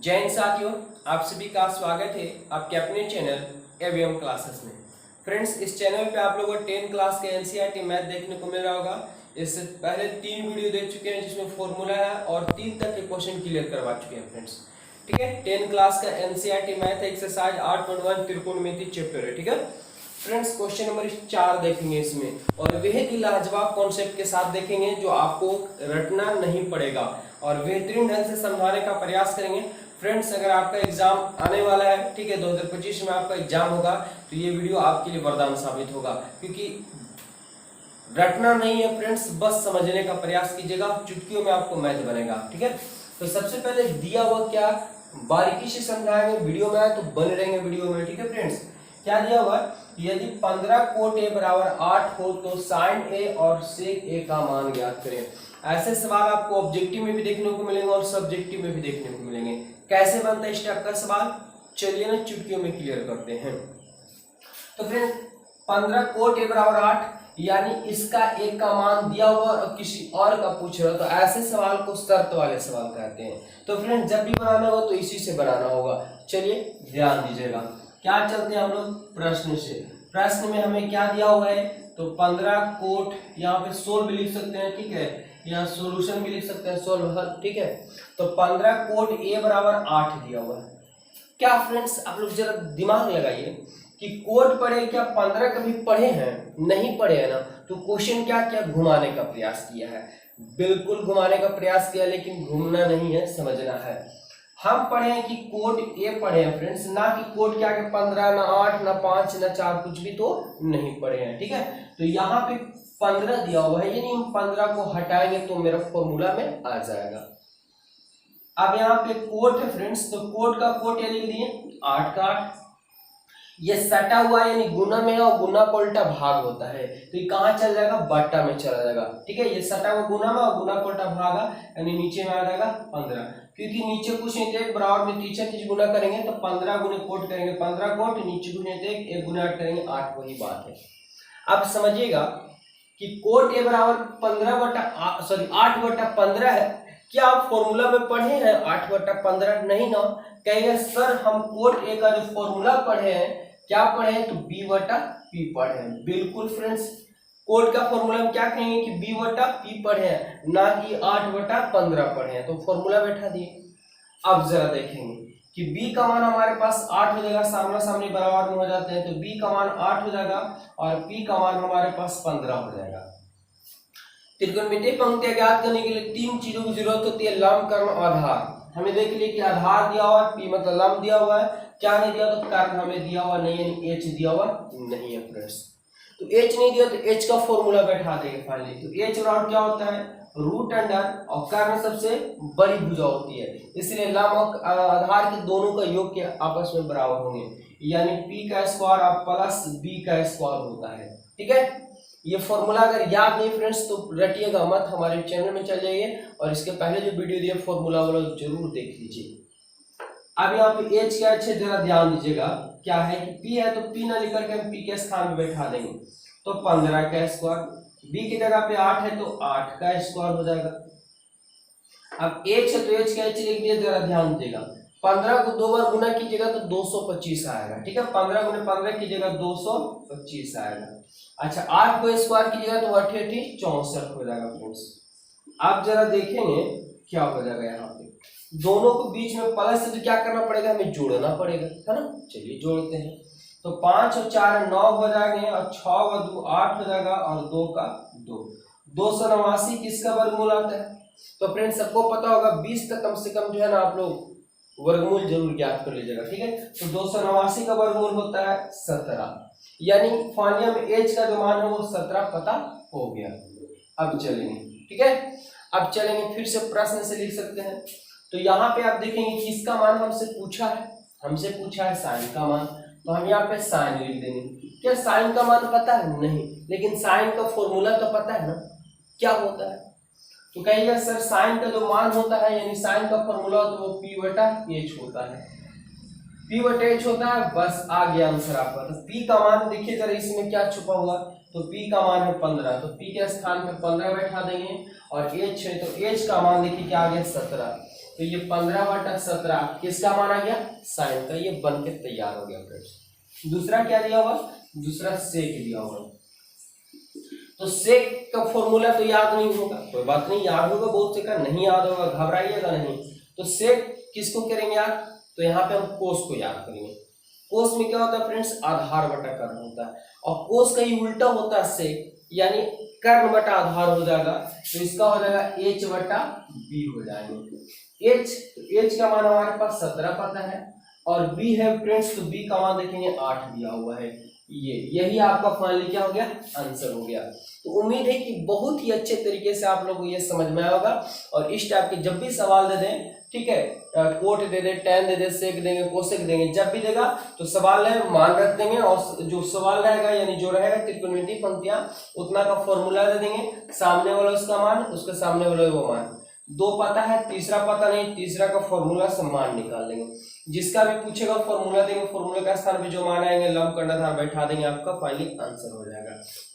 जय हिंद साथियों, आप सभी का स्वागत है आपके अपने चैनल एवीएम क्लासेस में। फ्रेंड्स, इस चैनल पे आप लोगों को 10 क्लास के एनसीईआरटी मैथ देखने को मिल रहा होगा। इससे पहले 3 वीडियो देख चुके हैं जिसमें फॉर्मूला है और 3 तक के क्वेश्चन क्लियर करवा चुके हैं फ्रेंड्स। ठीक है, 10 क्लास का एनसीईआरटी मैथ एक्सरसाइज 8.1 त्रिकोणमिति चैप्टर है। ठीक है फ्रेंड्स, क्वेश्चन नंबर 4 देखेंगे इसमें, और वह भी लाजवाब कॉन्सेप्ट के साथ देखेंगे जो आपको रटना नहीं पड़ेगा और बेहतरीन ढंग से समझाने का प्रयास करेंगे। फ्रेंड्स, अगर आपका एग्जाम आने वाला है, ठीक है, 2025 में आपका एग्जाम होगा, तो ये वीडियो आपके लिए वरदान साबित होगा, क्योंकि रटना नहीं है फ्रेंड्स, बस समझने का प्रयास कीजिएगा। चुटकियों में आपको मैथ बनेगा। ठीक है, तो सबसे पहले दिया हुआ क्या बारीकी से समझाएंगे, वीडियो में आए तो बने रहेंगे वीडियो में। ठीक है फ्रेंड्स, क्या दिया हुआ, यदि 15 कोट ए बराबर 8 हो तो साइन ए और सेक ए का मान ज्ञात करें। ऐसे सवाल आपको ऑब्जेक्टिव में भी देखने को मिलेंगे और सब्जेक्टिव में भी देखने को मिलेंगे। कैसे बनता है इस टाइप का सवाल, चलिए ना चुटकियों में क्लियर करते हैं। तो फ्रेंड, 15 कोट ए बराबर 8 यानी इसका एक का मान दिया हुआ और किसी और का पूछ रहा, तो ऐसे सवाल को शर्त वाले सवाल कहते हैं। तो फ्रेंड, जब भी बनाना हो तो इसी से बनाना होगा। चलिए ध्यान दीजिएगा, क्या चलते हैं हम लोग प्रश्न से। प्रश्न में हमें क्या दिया हुआ है, तो 15 कोट, यहाँ पे सोल्व भी लिख सकते हैं, ठीक है, यहाँ सोल्यूशन भी लिख सकते हैं, सोल्व हल। ठीक है, तो 15 कोट ए बराबर 8 दिया हुआ है। क्या फ्रेंड्स, आप लोग जरा दिमाग लगाइए कि कोट पढ़े, क्या 15 कभी पढ़े हैं? नहीं पढ़े हैं ना, तो क्वेश्चन क्या क्या घुमाने का प्रयास किया है, बिल्कुल घुमाने का प्रयास किया, लेकिन घूमना नहीं है, समझना है। हम पढ़े हैं कि कोट ए पढ़े हैं फ्रेंड्स, ना कि कोट क्या के 15, ना 8, ना 5, ना 4, कुछ भी तो नहीं पढ़े हैं। ठीक है, तो यहाँ पे 15 दिया हुआ है, यानी हम 15 को हटाएंगे तो मेरा फॉर्मूला में आ जाएगा। अब यहाँ पे कोट है फ्रेंड्स, तो कोट का कोट ये लिख दिए 8 का 8, ये सटा हुआ यानी गुना में है और गुना का उल्टा भाग होता है, तो ये कहाँ चल जाएगा, बट्टा में चला जाएगा। ठीक है, ये सटा हुआ गुना में और गुना का उल्टा भागा यानी नीचे में आ जाएगा 15, क्योंकि नीचे कुछ नहीं थे, बराबर में तीसरा चीज गुना करेंगे तो 15 गुने कोट करेंगे 15 कोट, नीचे कुछ नहीं थे, 1 गुना 8 करेंगे 8, वही बात है। अब समझिएगा कि कोट ए बराबर 8/15 है। क्या आप फॉर्मूला में पढ़े हैं 8/15? नहीं ना, कहेंगे सर हम कोट ए का जो फॉर्मूला पढ़े हैं, क्या पढ़े हैं, तो b/p पढ़े हैं। बिल्कुल फ्रेंड्स, कोट का फॉर्मूला में क्या कहेंगे कि b/p पढ़े हैं, ना कि 8/15 पढ़े हैं, तो फॉर्मूला बैठा दिए। अब जरा देखेंगे कि b का मान हमारे पास 8 हो जाएगा, सामना सामनी बराबर में हो जाते हैं, तो b का मान 8 हो जाएगा और p का मान हमारे पास 15 हो जाएगा। त्रिकोणमितीय पंक्तियां ज्ञात करने के लिए 3 चीजों की जरूरत होती है, लंब, कर्ण, आधार। हमें देख लिए कि आधार दिया हुआ है, p मतलब लंब दिया हुआ है, क्या नहीं दिया, तो कर्ण हमें दिया हुआ नहीं, यानी h दिया हुआ नहीं है फ्रेंड्स। तो h नहीं दिया तो h का फॉर्मूला बैठा देंगे फाइनली। तो h बराबर क्या होता है, रूट अंडर, और कर्ण सबसे बड़ी भुजा होती है, इसलिए लंब और आधार के दोनों का योग के आपस में बराबर होंगे, यानी p का स्क्वायर और प्लस b का स्क्वायर होता है। ठीक है, ये फॉर्मूला अगर याद नहीं फ्रेंड्स तो रटिएगा मत, हमारे चैनल में चल जाइए और इसके पहले जो वीडियो दिए फॉर्मूला वाला जरूर देख लीजिए। अब यहाँ पे एच क्या अच्छे जरा ध्यान दीजिएगा, क्या है कि p है तो p ना लिखकर के हम p के स्थान में बैठा देंगे, तो 15 का स्क्वायर, b की जगह पे 8 है तो 8 का स्क्वायर हो जाएगा। अब h है तो h का h लिख दिया, जरा ध्यान दीजिएगा, 15 को 2 बार गुना कीजिएगा तो 225 आएगा। ठीक है, 15 गुना 15 कीजिएगा 225 आएगा। अच्छा, 8 को स्क्वायर कीजिएगा तो 8 64 हो जाएगा फ्रेंड्स। आप जरा देखेंगे क्या हो जाएगा, यहाँ पे दोनों को बीच में प्लस से तो क्या करना पड़ेगा, हमें जोड़ना पड़ेगा, है ना। चलिए जोड़ते हैं, तो 5 और 4 9 हो जाएंगे और 6 और 2 8 हो जाएगा और 2 का 2, 289 किसका वर्गमूल आता है, तो फ्रेंड्स सबको पता होगा 20 तक कम से कम जो है ना आप लोग वर्गमूल जरूर ज्ञात कर लीजिएगा। ठीक है, तो 289 का वर्गमूल होता है 17, यानी फाइनल में एच का जो मान है वो 17 पता हो गया। अब चलेंगे, ठीक है, अब चलेंगे फिर से प्रश्न से लिख सकते हैं। तो यहाँ पे आप देखेंगे किसका मान हमसे पूछा है, हमसे पूछा है साइन का मान, तो हम यहाँ पे साइन लिख देंगे। क्या साइन का मान पता है? नहीं, लेकिन साइन का फॉर्मूला तो पता है ना, क्या होता है, तो कहिएगा सर साइन का जो मान होता है यानी साइन का फॉर्मूला तो वो p/h होता है, p/h होता है। बस आ गया आंसर आपका। तो p का मान देखिए जरा इसमें क्या छुपा हुआ, तो p का मान है 15, तो p के स्थान पे 15 बैठा देंगे और h है तो h का मान देखिए क्या आ गया 17, तो ये 15/17 किसका मान आ गया, साइन का, ये बन के तैयार हो गया फ्रेंड्स। दूसरा क्या दिया हुआ, दूसरा सेक दिया हुआ। तो सेक का फॉर्मूला तो याद नहीं होगा, कोई बात नहीं, याद होगा, बहुत से का नहीं याद होगा, घबराइएगा नहीं। तो सेक किसको करेंगे याद, तो यहाँ पे हम कोस को याद करेंगे। कोस में क्या होता है फ्रेंड्स, आधार बटा कर्ण होता है, और कोस का ही उल्टा होता है सेक, यानी कर्ण बटा आधार हो जाएगा, तो इसका हो जाएगा h बटा b हो जाएगा। h का मान हमारे पास 17 पता है, और b है फ्रेंड्स, तो b का मान देखेंगे 8 दिया हुआ है। यही आपका फाइनली क्या हो गया, आंसर हो गया। तो उम्मीद है कि बहुत ही अच्छे तरीके से आप लोगों को ये समझ में आया होगा, और इस टाइप के जब भी सवाल दे दें, ठीक है, कोट दे दे, tan दे दे, सेक देंगे, कोसेक देंगे, जब भी देगा तो सवाल है मान रख देंगे, और जो सवाल रहेगा यानी जो रहेगा त्रिकोणमितीय पंक्तियां उतना का फॉर्मूला दे देंगे, सामने वाला उसका मान, उसके सामने वाला वो मान, दो पता है, तीसरा पता नहीं, तीसरा का फॉर्मूला से मान निकाल देंगे। जिसका भी पूछेगा फॉर्मूला देंगे, फॉर्मूला का स्थान पे जो मान आएंगे लंब कर्णधार बैठा देंगे, आपका फाइनली आंसर हो जाएगा।